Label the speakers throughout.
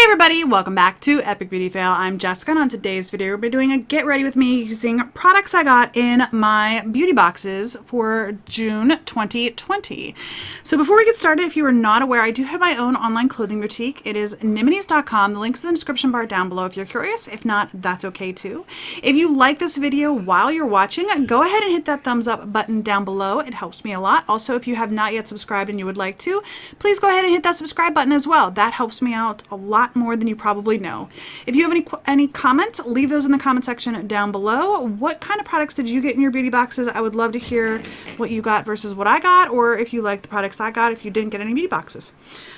Speaker 1: Everybody, welcome back to Epic Beauty Fail. I'm Jessica, and on today's video we'll be doing a get ready with me using products I got in my beauty boxes for June 2020. So before we get started, if you are not aware, I do have my own online clothing boutique. It is niminis.com. The link's in the description bar down below if you're curious. If not, that's okay too. If you like this video while you're watching, go ahead and hit that thumbs up button down below. It helps me a lot. Also, if you have not yet subscribed and you would like to, please go ahead and hit that subscribe button as well. That helps me out a lot more than you probably know. If you have any comments, leave those in the comment section down below. What kind of products did you get in your beauty boxes? I would love to hear what you got versus what I got, or if you like the products I got if you didn't get any beauty boxes.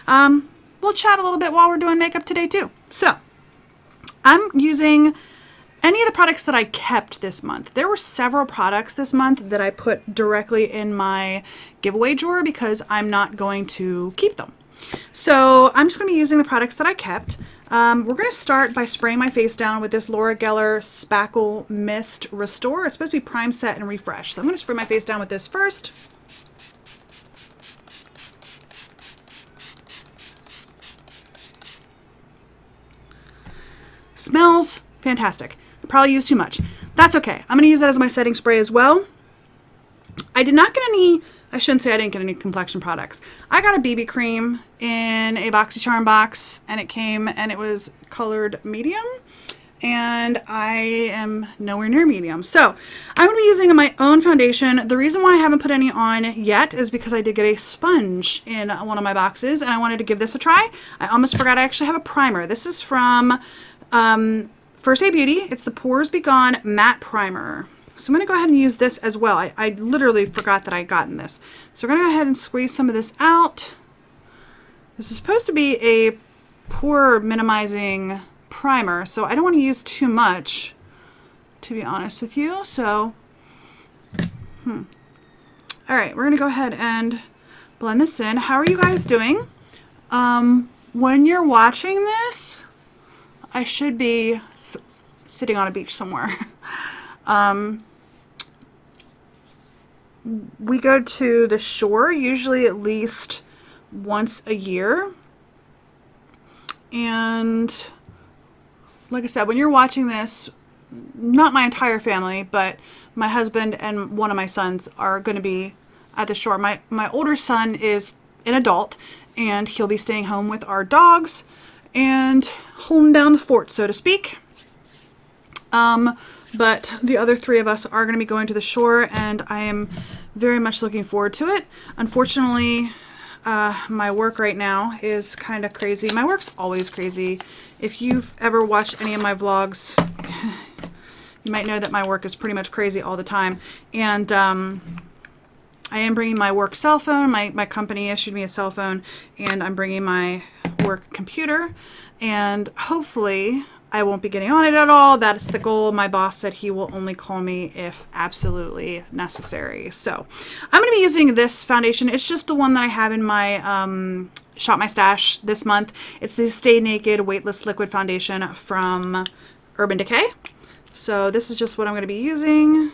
Speaker 1: We'll chat a little bit while we're doing makeup today too. So I'm using any of the products that I kept this month. There were several products this month that I put directly in my giveaway drawer because I'm not going to keep them. So I'm just going to be using the products that I kept. We're going to start by spraying my face down with this Laura Geller Spackle Mist Restore. It's supposed to be Prime, Set, and Refresh. So I'm going to spray my face down with this first. Smells fantastic. Probably used too much. That's okay. I'm going to use that as my setting spray as well. I did not get any, I shouldn't say I didn't get any complexion products. I got a BB cream in a BoxyCharm box, and it came and it was colored medium, and I am nowhere near medium. So I'm going to be using my own foundation. The reason why I haven't put any on yet is because I did get a sponge in one of my boxes, and I wanted to give this a try. I almost forgot I actually have a primer. This is from First Aid Beauty. It's the Pores Be Gone Matte Primer. So I'm going to go ahead and use this as well. I literally forgot that I had gotten this. So we're going to go ahead and squeeze some of this out. This is supposed to be a pore minimizing primer, so I don't want to use too much, to be honest with you. So, all right, we're going to go ahead and blend this in. How are you guys doing? When you're watching this, I should be sitting on a beach somewhere. We go to the shore usually at least once a year. And like I said, when you're watching this, not my entire family, but my husband and one of my sons are going to be at the shore. My older son is an adult, and he'll be staying home with our dogs and holding down the fort, so to speak. But the other three of us are going to be going to the shore, and I am very much looking forward to it. Unfortunately, my work right now is kind of crazy. My work's always crazy. If you've ever watched any of my vlogs, you might know that my work is pretty much crazy all the time. And I am bringing my work cell phone. My company issued me a cell phone, and I'm bringing my work computer, and hopefully I won't be getting on it at all. That's the goal. My boss said he will only call me if absolutely necessary. So I'm going to be using this foundation. It's just the one that I have in my Shop My Stash this month. It's the Stay Naked Weightless Liquid Foundation from Urban Decay. So this is just what I'm going to be using.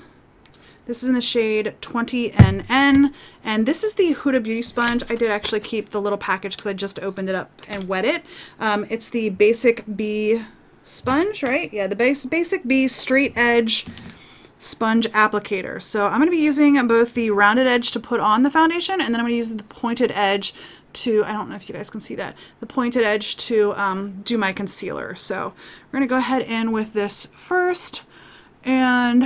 Speaker 1: This is in the shade 20NN, and this is the Huda Beauty sponge. I did actually keep the little package because I just opened it up and wet it. It's the Basic B sponge, right? Yeah, the Basic B Straight Edge Sponge Applicator. So I'm going to be using both the rounded edge to put on the foundation, and then I'm going to use the pointed edge to, I don't know if you guys can see that, the pointed edge to do my concealer. So we're going to go ahead in with this first and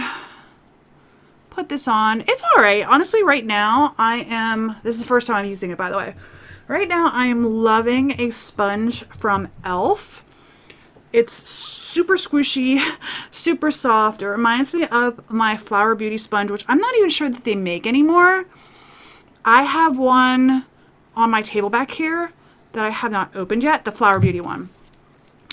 Speaker 1: put this on. It's all right. Honestly, right now this is the first time I'm using it, by the way. Right now I am loving a sponge from e.l.f. It's super squishy, super soft. It reminds me of my Flower Beauty sponge, which I'm not even sure that they make anymore. I have one on my table back here that I have not opened yet, the Flower Beauty one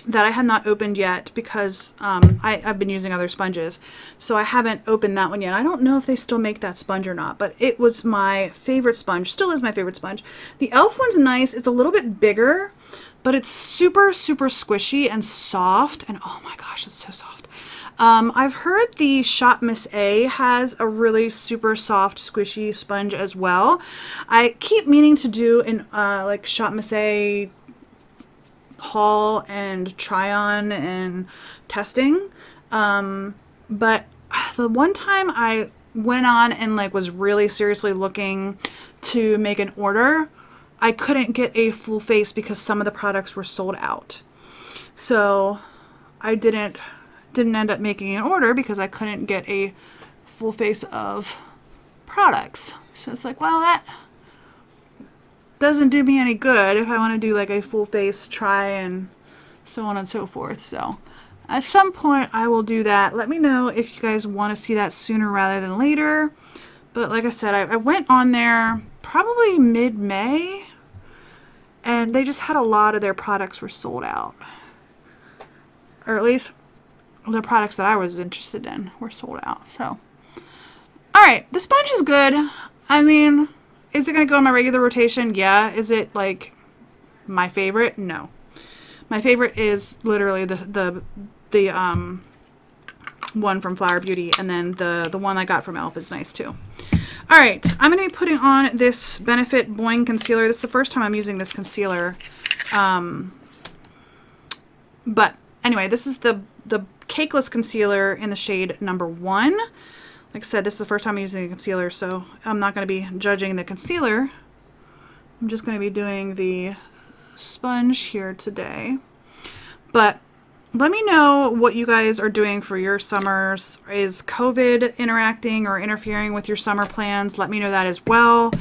Speaker 1: that I have not opened yet because I've been using other sponges. So I haven't opened that one yet. I don't know if they still make that sponge or not, but it was my favorite sponge, still is my favorite sponge. The e.l.f. one's nice. It's a little bit bigger, but it's super, super squishy and soft. And oh my gosh, it's so soft. I've heard the Shop Miss A has a really super soft, squishy sponge as well. I keep meaning to do an like Shop Miss A haul and try on and testing. But the one time I went on and like was really seriously looking to make an order, I couldn't get a full face because some of the products were sold out. So I didn't end up making an order because I couldn't get a full face of products. So it's like, well, that doesn't do me any good if I want to do like a full face try and so on and so forth. So at some point I will do that. Let me know if you guys want to see that sooner rather than later. But like I said, I went on there probably mid-May, and they just had a lot of their products were sold out. Or at least the products that I was interested in were sold out. So, alright, the sponge is good. I mean, is it going to go in my regular rotation? Yeah. Is it like my favorite? No. My favorite is literally the one from Flower Beauty, and then the one I got from e.l.f. is nice too. Alright, I'm going to be putting on this Benefit Boing Concealer. This is the first time I'm using this concealer. But anyway, this is the Cakeless Concealer in the shade number 1. Like I said, this is the first time I'm using the concealer, so I'm not going to be judging the concealer. I'm just going to be doing the sponge here today. But let me know what you guys are doing for your summers. Is COVID interacting or interfering with your summer plans? Let me know that as well.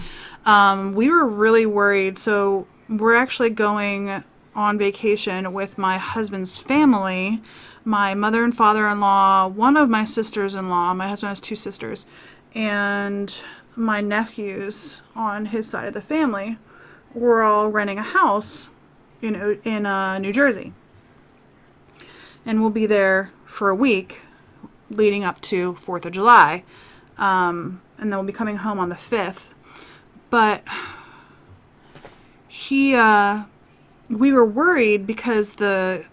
Speaker 1: We were really worried. So we're actually going on vacation with my husband's family, my mother and father-in-law, one of my sisters-in-law. My husband has 2 sisters, and my nephews on his side of the family. We're all renting a house in New Jersey. And we'll be there for a week leading up to 4th of July. And then we'll be coming home on the 5th. But we were worried because the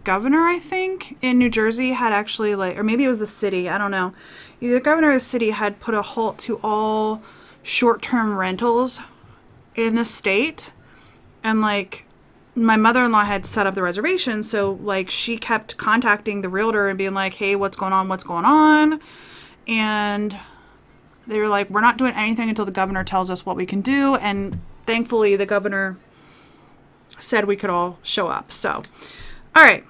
Speaker 1: governor, I think, in New Jersey had actually, like, or maybe it was the city, I don't know. Either the governor or the city had put a halt to all short-term rentals in the state. And, like, my mother-in-law had set up the reservation, so like she kept contacting the realtor and being like, hey, what's going on? And they were like, we're not doing anything until the governor tells us what we can do. And thankfully the governor said we could all show up. So, all right,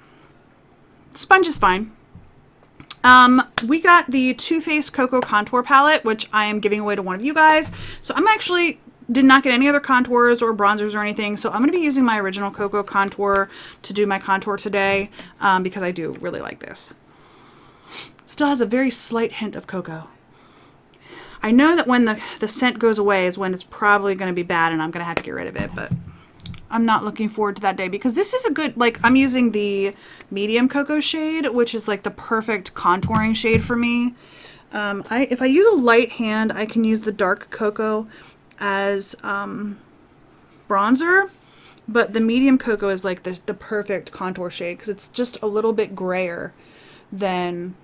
Speaker 1: sponge is fine. We got the Too Faced Cocoa Contour Palette, which I am giving away to one of you guys. So I'm actually did not get any other contours or bronzers or anything, so I'm going to be using my original Cocoa Contour to do my contour today, because I do really like this. Still has a very slight hint of cocoa. I know that when the scent goes away is when it's probably going to be bad and I'm going to have to get rid of it, but I'm not looking forward to that day because this is a good, like, I'm using the medium cocoa shade, which is like the perfect contouring shade for me. If I use a light hand, I can use the dark cocoa as bronzer, but the medium cocoa is like the perfect contour shade because it's just a little bit grayer than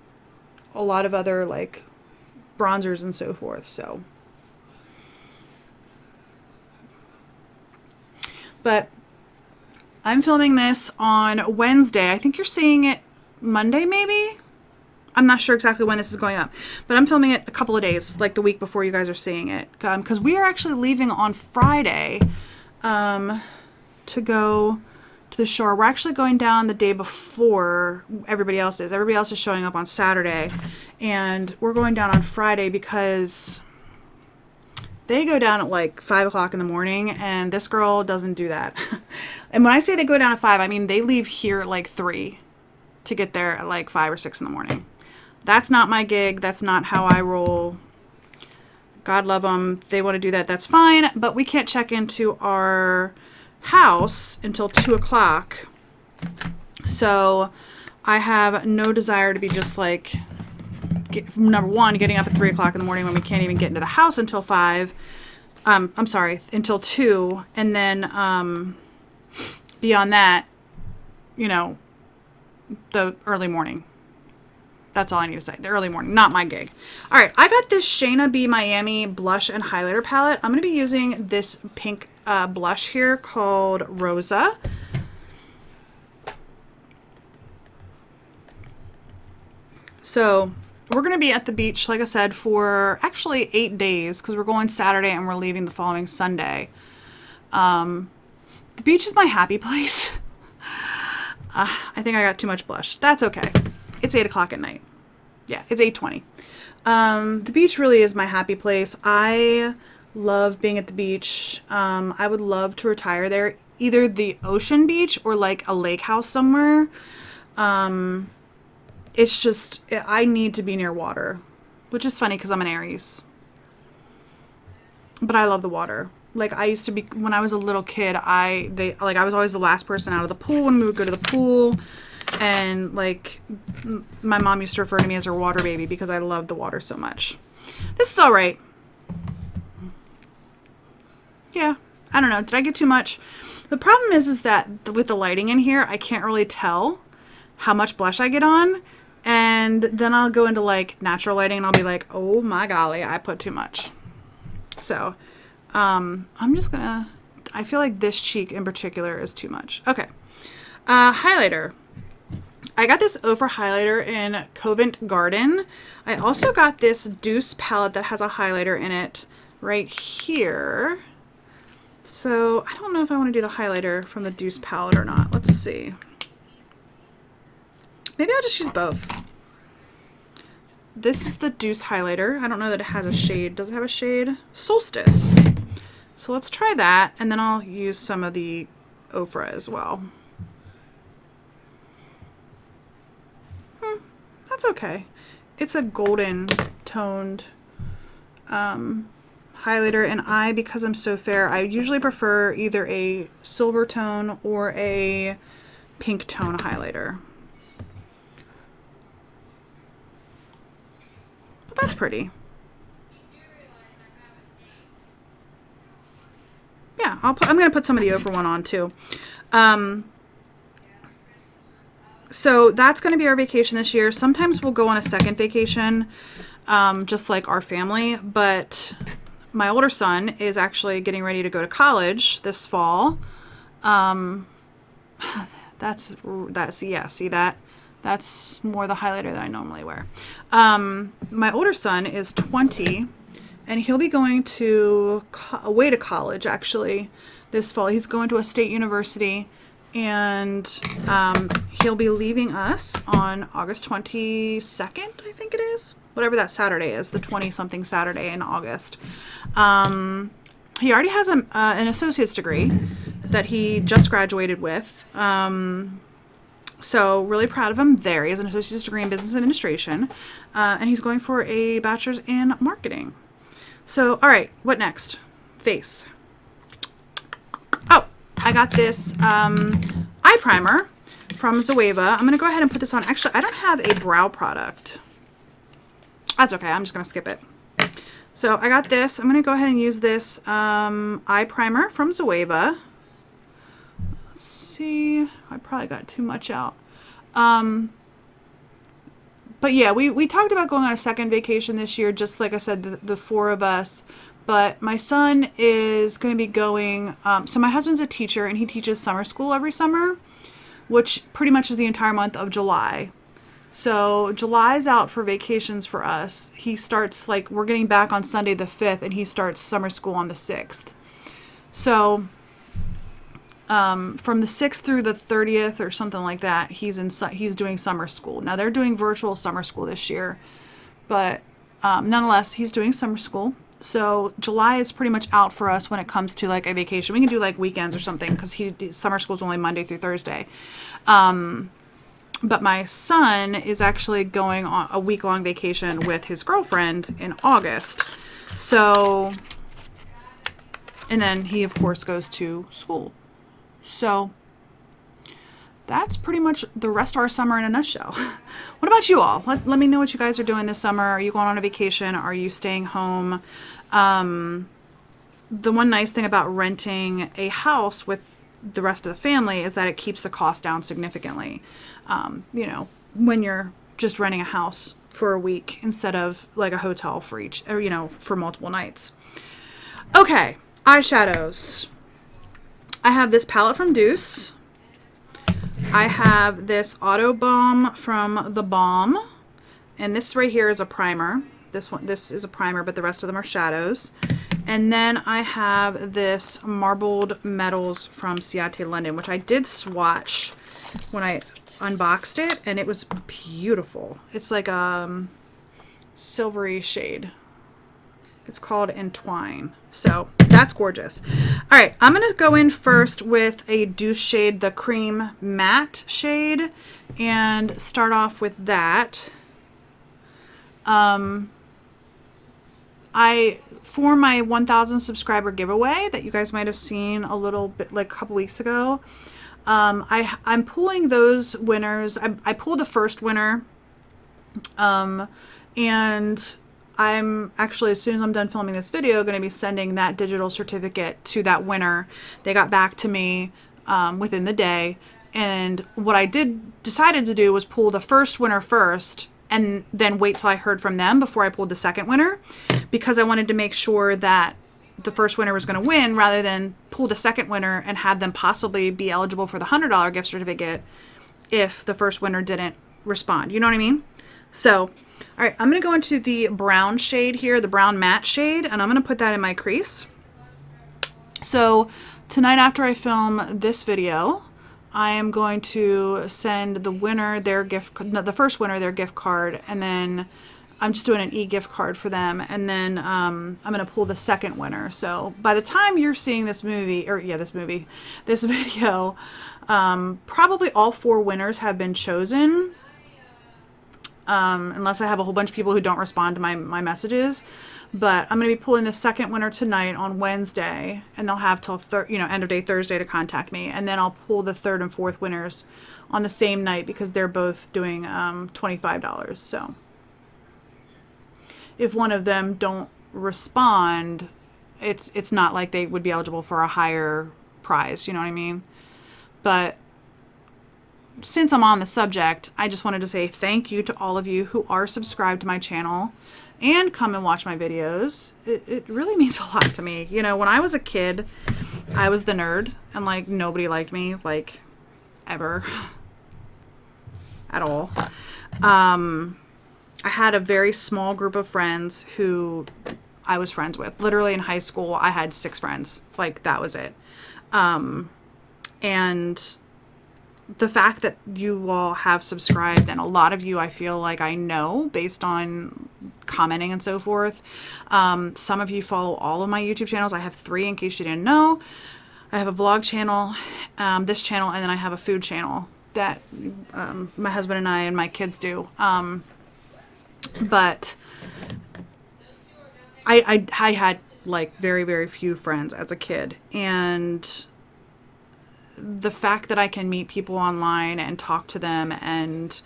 Speaker 1: a lot of other like bronzers and so forth. So, but I'm filming this on Wednesday. I think you're seeing it Monday maybe. I'm not sure exactly when this is going up, but I'm filming it a couple of days, like the week before you guys are seeing it, because we are actually leaving on Friday to go to the shore. We're actually going down the day before everybody else is. Everybody else is showing up on Saturday, and we're going down on Friday because they go down at like 5 o'clock in the morning, and this girl doesn't do that. And when I say they go down at 5, I mean they leave here at like 3 to get there at like 5 or 6 in the morning. That's not my gig. That's not how I roll. God love them. They want to do that. That's fine. But we can't check into our house until 2 o'clock. So I have no desire to be just like, number one, getting up at 3 o'clock in the morning when we can't even get into the house until 5. I'm sorry, until 2. And then beyond that, you know, the early morning. That's all I need to say. The early morning, not my gig. All right, I got this Shayna B Miami blush and highlighter palette. I'm going to be using this pink blush here called Rosa. So we're going to be at the beach, like I said, for actually 8 days because we're going Saturday and we're leaving the following Sunday. The beach is my happy place. I think I got too much blush. That's okay. It's 8 o'clock at night. Yeah, it's 8:20. The beach really is my happy place. I love being at the beach. I would love to retire there, either the ocean beach or like a lake house somewhere. It's just, I need to be near water, which is funny because I'm an Aries. But I love the water. Like I used to be, when I was a little kid, I was always the last person out of the pool when we would go to the pool. And like my mom used to refer to me as her water baby because I loved the water so much. This is all right. Yeah, I don't know. Did I get too much? The problem is that with the lighting in here, I can't really tell how much blush I get on. And then I'll go into like natural lighting and I'll be like, oh my golly, I put too much. So I'm just gonna, I feel like this cheek in particular is too much. Okay. Highlighter. I got this Ofra highlighter in Covent Garden. I also got this Deuce palette that has a highlighter in it right here. So I don't know if I want to do the highlighter from the Deuce palette or not. Let's see. Maybe I'll just use both. This is the Deuce highlighter. I don't know that it has a shade. Does it have a shade? Solstice. So let's try that, and then I'll use some of the Ofra as well. That's okay. It's a golden toned highlighter, and because I'm so fair, I usually prefer either a silver tone or a pink tone highlighter. But that's pretty. Yeah, I'm going to put some of the Ofra one on too. So that's going to be our vacation this year. Sometimes we'll go on a second vacation, just like our family. But my older son is actually getting ready to go to college this fall. That's yeah. See that? That's more the highlighter that I normally wear. My older son is 20, and he'll be going away to college actually this fall. He's going to a state university. And he'll be leaving us on August 22nd, I think it is. Whatever that Saturday is, the 20-something Saturday in August. He already has an associate's degree that he just graduated with. So really proud of him there. He has an associate's degree in business administration. And he's going for a bachelor's in marketing. So, all right, what next? Face. Oh, I got this eye primer from Zoeva. I'm going to go ahead and put this on. Actually, I don't have a brow product. That's okay. I'm just going to skip it. So I got this. I'm going to go ahead and use this eye primer from Zoeva. Let's see. I probably got too much out. But yeah, we talked about going on a second vacation this year, just like I said, the four of us. But my son is going to be going, so my husband's a teacher and he teaches summer school every summer, which pretty much is the entire month of July. So July's out for vacations for us. He starts, like, we're getting back on Sunday the 5th and he starts summer school on the 6th. So from the 6th through the 30th or something like that, he's doing summer school. Now they're doing virtual summer school this year, but nonetheless, he's doing summer school. So July is pretty much out for us when it comes to like a vacation. We can do like weekends or something because summer school is only Monday through Thursday. But my son is actually going on a week-long vacation with his girlfriend in August. So, and then he of course goes to school. So that's pretty much the rest of our summer in a nutshell. What about you all? Let me know what you guys are doing this summer. Are you going on a vacation? Are you staying home? The one nice thing about renting a house with the rest of the family is that it keeps the cost down significantly. You know, when you're just renting a house for a week instead of like a hotel for each, or, you know, for multiple nights. Okay, eyeshadows. I have this palette from Deuce. I have this Auto Balm from The Balm And this right here is a primer. This is a primer, but the rest of them are shadows. And then I have this Marbled Metals from Ciate London, which I did swatch when I unboxed it, and it was beautiful. It's like a silvery shade. It's called Entwine. So that's gorgeous. All right, I'm going to go in first with a Douce shade, the Cream Matte shade, and start off with that. For my 1,000 subscriber giveaway that you guys might have seen a little bit, like a couple weeks ago, I'm pulling those winners. I pulled the first winner, and I'm actually, as soon as I'm done filming this video, going to be sending that digital certificate to that winner. They got back to me within the day, and what I decided to do was pull the first winner first, and then wait till I heard from them before I pulled the second winner, because I wanted to make sure that the first winner was going to win rather than pull the second winner and have them possibly be eligible for the $100 gift certificate if the first winner didn't respond. You know what I mean? So, all right, I'm going to go into the brown shade here, the brown matte shade, and I'm going to put that in my crease. So tonight after I film this video, I am going to send the winner their the first winner their gift card, and then I'm just doing an e-gift card for them, and then I'm going to pull the second winner. So by the time you're seeing this this video, probably all 4 winners have been chosen, unless I have a whole bunch of people who don't respond to my messages. But I'm going to be pulling the second winner tonight on Wednesday, and they'll have till end of day Thursday to contact me, and then I'll pull the third and fourth winners on the same night because they're both doing $25. So if one of them don't respond, it's not like they would be eligible for a higher prize. You know what I mean? But since I'm on the subject, I just wanted to say thank you to all of you who are subscribed to my channel and come and watch my videos. It really means a lot to me. You know, when I was a kid, I was the nerd, and like nobody liked me, like ever at all. I had a very small group of friends who I was friends with. Literally in high school, I had 6 friends. Like that was it. And the fact that you all have subscribed, and a lot of you I feel like I know based on commenting and so forth. Some of you follow all of my YouTube channels. I have 3 in case you didn't know. I have a vlog channel, this channel, and then I have a food channel that my husband and I and my kids do. But I had like very, very few friends as a kid, and the fact that I can meet people online and talk to them and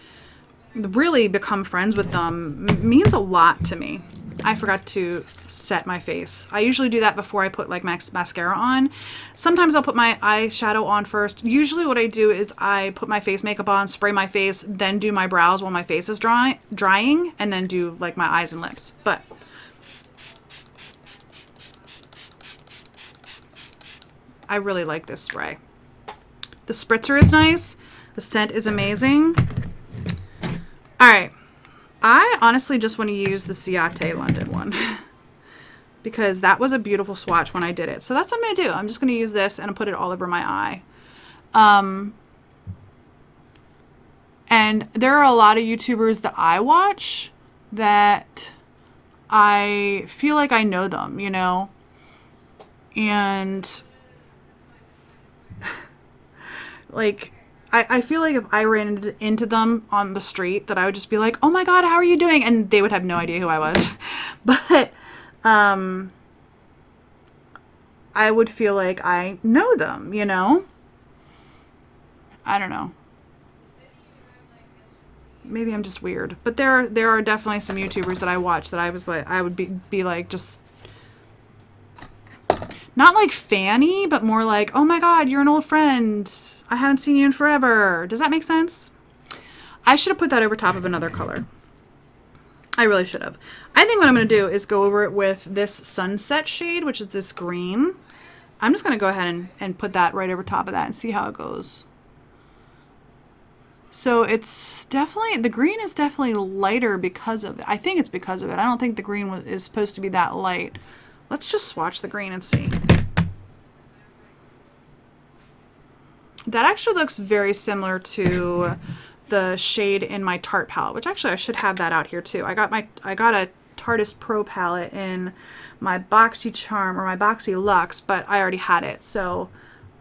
Speaker 1: really become friends with them means a lot to me. I forgot to set my face. I usually do that before I put like mascara on. Sometimes I'll put my eyeshadow on first. Usually what I do is I put my face makeup on, spray my face, then do my brows while my face is drying, and then do like my eyes and lips. But I really like this spray. The spritzer is nice. The scent is amazing. All right. I honestly just want to use the Ciate London one because that was a beautiful swatch when I did it. So that's what I'm going to do. I'm just going to use this and put it all over my eye. And there are a lot of YouTubers that I watch that I feel like I know them, you know? And like, I feel like if I ran into them on the street that I would just be like, oh my God, how are you doing? And they would have no idea who I was. But I would feel like I know them, you know? I don't know. Maybe I'm just weird. But there are definitely some YouTubers that I watch that I was like, I would be like just... not like Fanny, but more like, oh my God, you're an old friend. I haven't seen you in forever. Does that make sense? I should have put that over top of another color. I really should have. I think what I'm going to do is go over it with this Sunset shade, which is this green. I'm just going to go ahead and put that right over top of that and see how it goes. So it's definitely, the green is definitely lighter because of it. I think it's because of it. I don't think the green is supposed to be that light. Let's just swatch the green and see. That actually looks very similar to the shade in my Tarte palette, which actually I should have that out here too. I got a Tarteist Pro palette in my Boxy Charm or my Boxy Luxe, but I already had it, so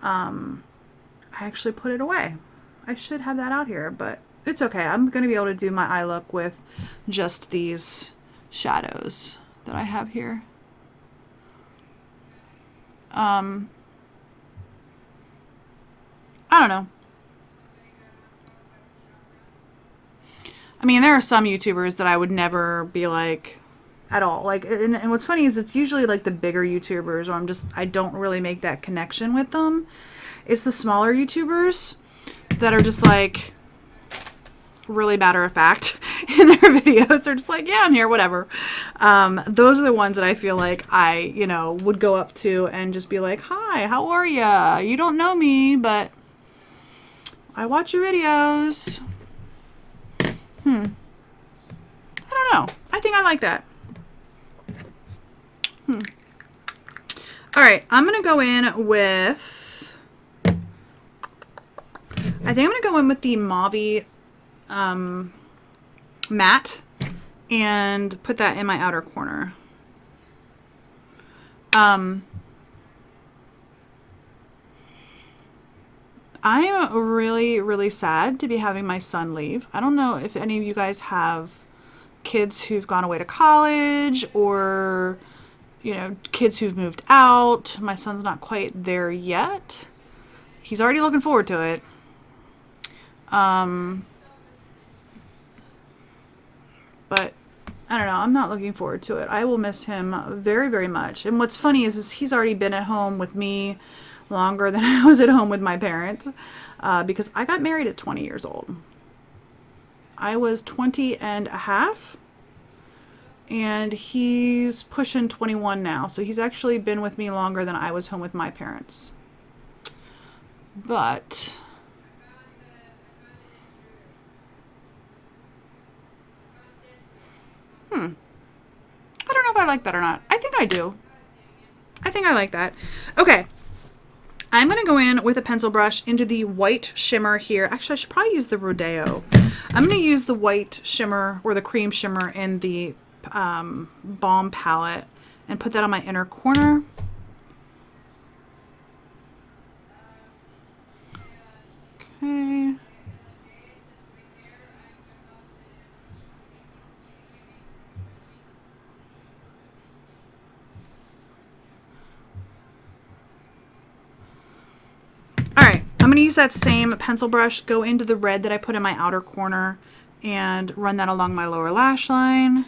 Speaker 1: I actually put it away. I should have that out here, but it's okay. I'm going to be able to do my eye look with just these shadows that I have here. I don't know. I mean, there are some YouTubers that I would never be like at all. Like, and what's funny is it's usually like the bigger YouTubers where I don't really make that connection with them. It's the smaller YouTubers that are just like really matter of fact in their videos. They're just like, yeah, I'm here, whatever. Those are the ones that I feel like I, would go up to and just be like, hi, how are ya? You don't know me, but I watch your videos. I don't know. I think I like that. All right, I'm going to go in with, I think I'm going to go in with the Mauve matte and put that in my outer corner. I'm really, really sad to be having my son leave. I don't know if any of you guys have kids who've gone away to college or, kids who've moved out. My son's not quite there yet. He's already looking forward to it. But I don't know. I'm not looking forward to it. I will miss him very, very much. And what's funny is he's already been at home with me longer than I was at home with my parents because I got married at 20 years old. I was 20 and a half and he's pushing 21 now. So he's actually been with me longer than I was home with my parents. But I don't know if I like that or not. I think I do. I think I like that. Okay. I'm going to go in with a pencil brush into the white shimmer here. Actually, I should probably use the Rodeo. I'm going to use the white shimmer or the cream shimmer in the Balm palette and put that on my inner corner. Okay. All right, I'm going to use that same pencil brush, go into the red that I put in my outer corner and run that along my lower lash line.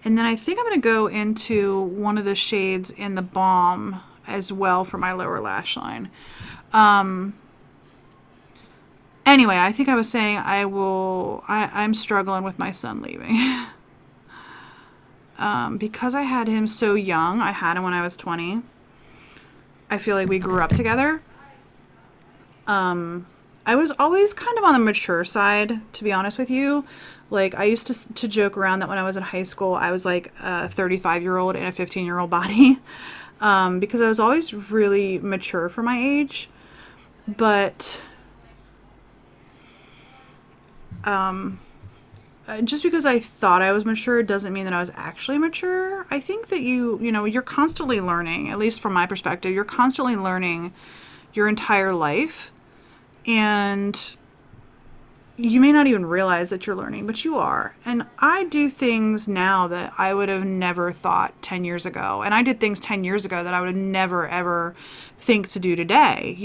Speaker 1: And then I think I'm going to go into one of the shades in the Balm as well for my lower lash line. Anyway, I think I was saying I'm struggling with my son leaving. Because I had him so young, I had him when I was 20. I feel like we grew up together. I was always kind of on the mature side, to be honest with you. Like, I used to joke around that when I was in high school, I was like a 35-year-old in a 15-year-old body. Because I was always really mature for my age. But just because I thought I was mature doesn't mean that I was actually mature. I think that you're constantly learning, at least from my perspective, you're constantly learning your entire life. And you may not even realize that you're learning, but you are. And I do things now that I would have never thought 10 years ago. And I did things 10 years ago that I would never, ever think to do today,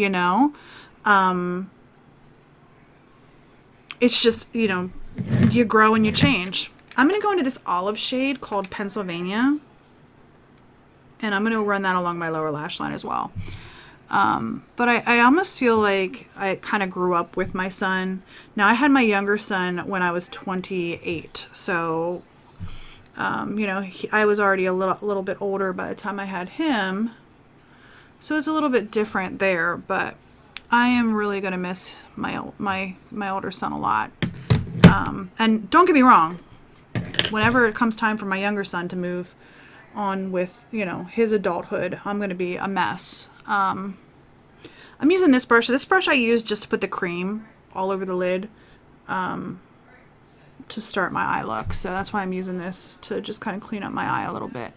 Speaker 1: It's just, you grow and you change. I'm going to go into this olive shade called Pennsylvania. And I'm going to run that along my lower lash line as well. But I almost feel like I kind of grew up with my son. Now, I had my younger son when I was 28. So, I was already a little bit older by the time I had him. So it's a little bit different there. But I am really gonna miss my older son a lot. And don't get me wrong, whenever it comes time for my younger son to move on with, you know, his adulthood, I'm gonna be a mess. I'm using this brush. This brush I use just to put the cream all over the lid to start my eye look. So that's why I'm using this, to just kind of clean up my eye a little bit.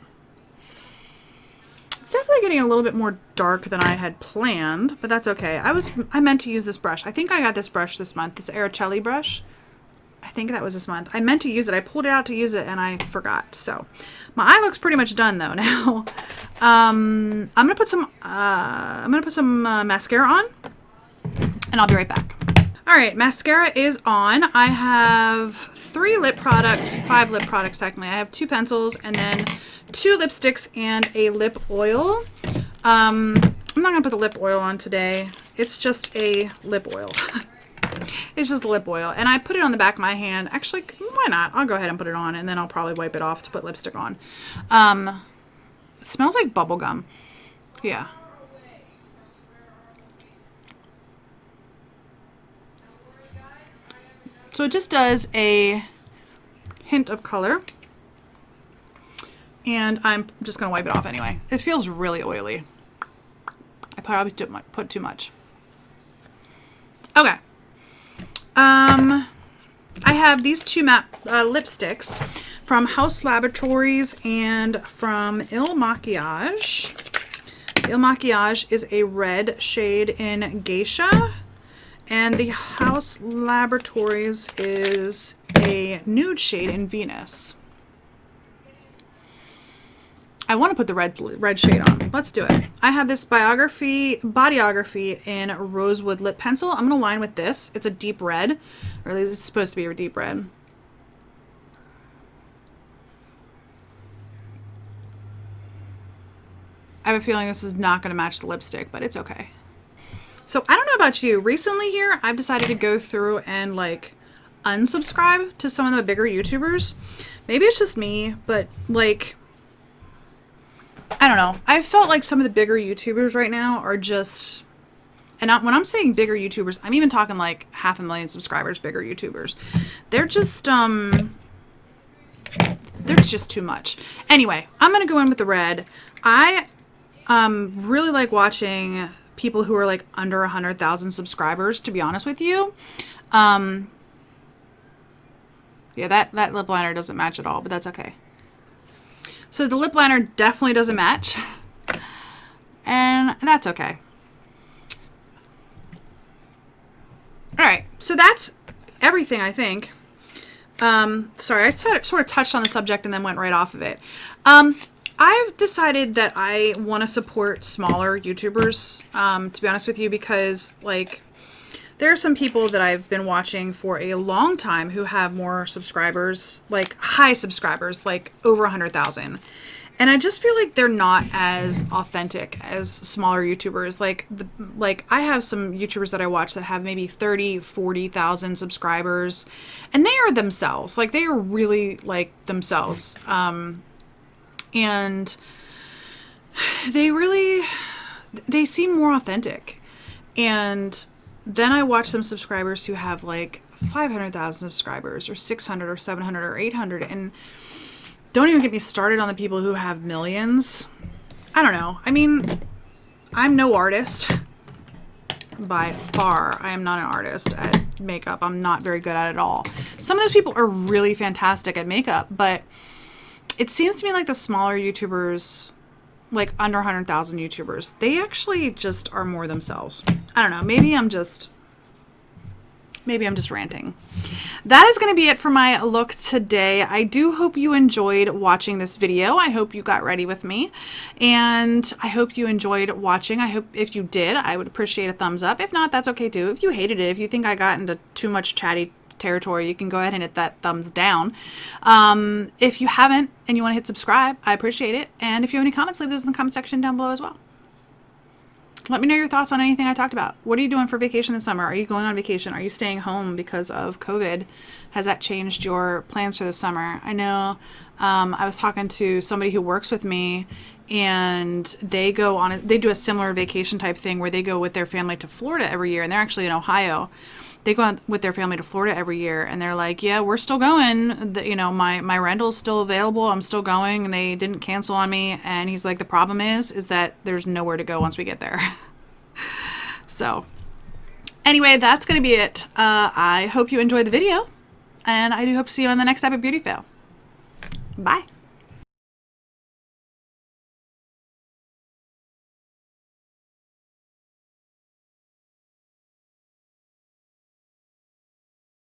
Speaker 1: It's definitely getting a little bit more dark than I had planned, but that's okay. I meant to use this brush. I think I got this brush this month, this Aracelli brush. I think that was this month. I meant to use it. I pulled it out to use it and I forgot. So my eye looks pretty much done though now. I'm gonna put some mascara on, and I'll be right back. All right, mascara is on. I have 5 lip products technically. I have 2 pencils and then 2 lipsticks and a lip oil. I'm not gonna put the lip oil on today. It's just a lip oil. It's just lip oil, and I put it on the back of my hand. Actually, why not? I'll go ahead and put it on, and then I'll probably wipe it off to put lipstick on. It smells like bubble gum. Yeah. So it just does a hint of color, and I'm just gonna wipe it off anyway. It feels really oily. I probably put too much. Okay. I have these 2 matte lipsticks from House Laboratories and from Il Makiage. Il Makiage is a red shade in Geisha, and the House Laboratories is a nude shade in Venus. I want to put the red shade on. Let's do it. I have this Bodyography in Rosewood Lip Pencil. I'm going to line with this. It's a deep red, or at least it's supposed to be a deep red. I have a feeling this is not going to match the lipstick, but it's okay. So I don't know about you. Recently here, I've decided to go through and like unsubscribe to some of the bigger YouTubers. Maybe it's just me, but like, I don't know. I felt like some of the bigger YouTubers right now are just, and when I'm saying bigger YouTubers, I'm even talking like 500,000 subscribers, bigger YouTubers. They're just too much. Anyway, I'm going to go in with the red. I really like watching people who are like under 100,000 subscribers, to be honest with you. Yeah, that lip liner doesn't match at all, but that's okay. So the lip liner definitely doesn't match, and that's okay. All right, so that's everything, I think. Sorry, I sort of touched on the subject and then went right off of it. I've decided that I want to support smaller YouTubers, to be honest with you, because like there are some people that I've been watching for a long time who have more subscribers, like high subscribers, like over 100,000. And I just feel like they're not as authentic as smaller YouTubers. Like I have some YouTubers that I watch that have maybe 30, 40,000 subscribers, and they are themselves. Like they are really like themselves. And they seem more authentic. And then I watch some subscribers who have like 500,000 subscribers or 600 or 700 or 800, and don't even get me started on the people who have millions. I don't know. I mean, I'm no artist. By far, I am not an artist at makeup. I'm not very good at it at all. Some of those people are really fantastic at makeup, but it seems to me like the smaller YouTubers, like under 100,000 YouTubers, they actually just are more themselves. I don't know. Maybe I'm just ranting. That is going to be it for my look today. I do hope you enjoyed watching this video. I hope you got ready with me, and I hope you enjoyed watching. I hope if you did, I would appreciate a thumbs up. If not, that's okay too. If you hated it, if you think I got into too much chatty territory, you can go ahead and hit that thumbs down. If you haven't and you want to hit subscribe, I appreciate it. And if you have any comments, leave those in the comment section down below as well. Let me know your thoughts on anything I talked about. What are you doing for vacation this summer? Are you going on vacation? Are you staying home because of COVID? Has that changed your plans for the summer? I know I was talking to somebody who works with me, and they do a similar vacation type thing where they go with their family to Florida every year, and they're actually in Ohio. They go with their family to Florida every year, and they're like, yeah, we're still going. My rental's still available. I'm still going, and they didn't cancel on me. And he's like, the problem is that there's nowhere to go once we get there. So anyway, that's going to be it. I hope you enjoyed the video, and I do hope to see you on the next Epic Beauty Fail. Bye.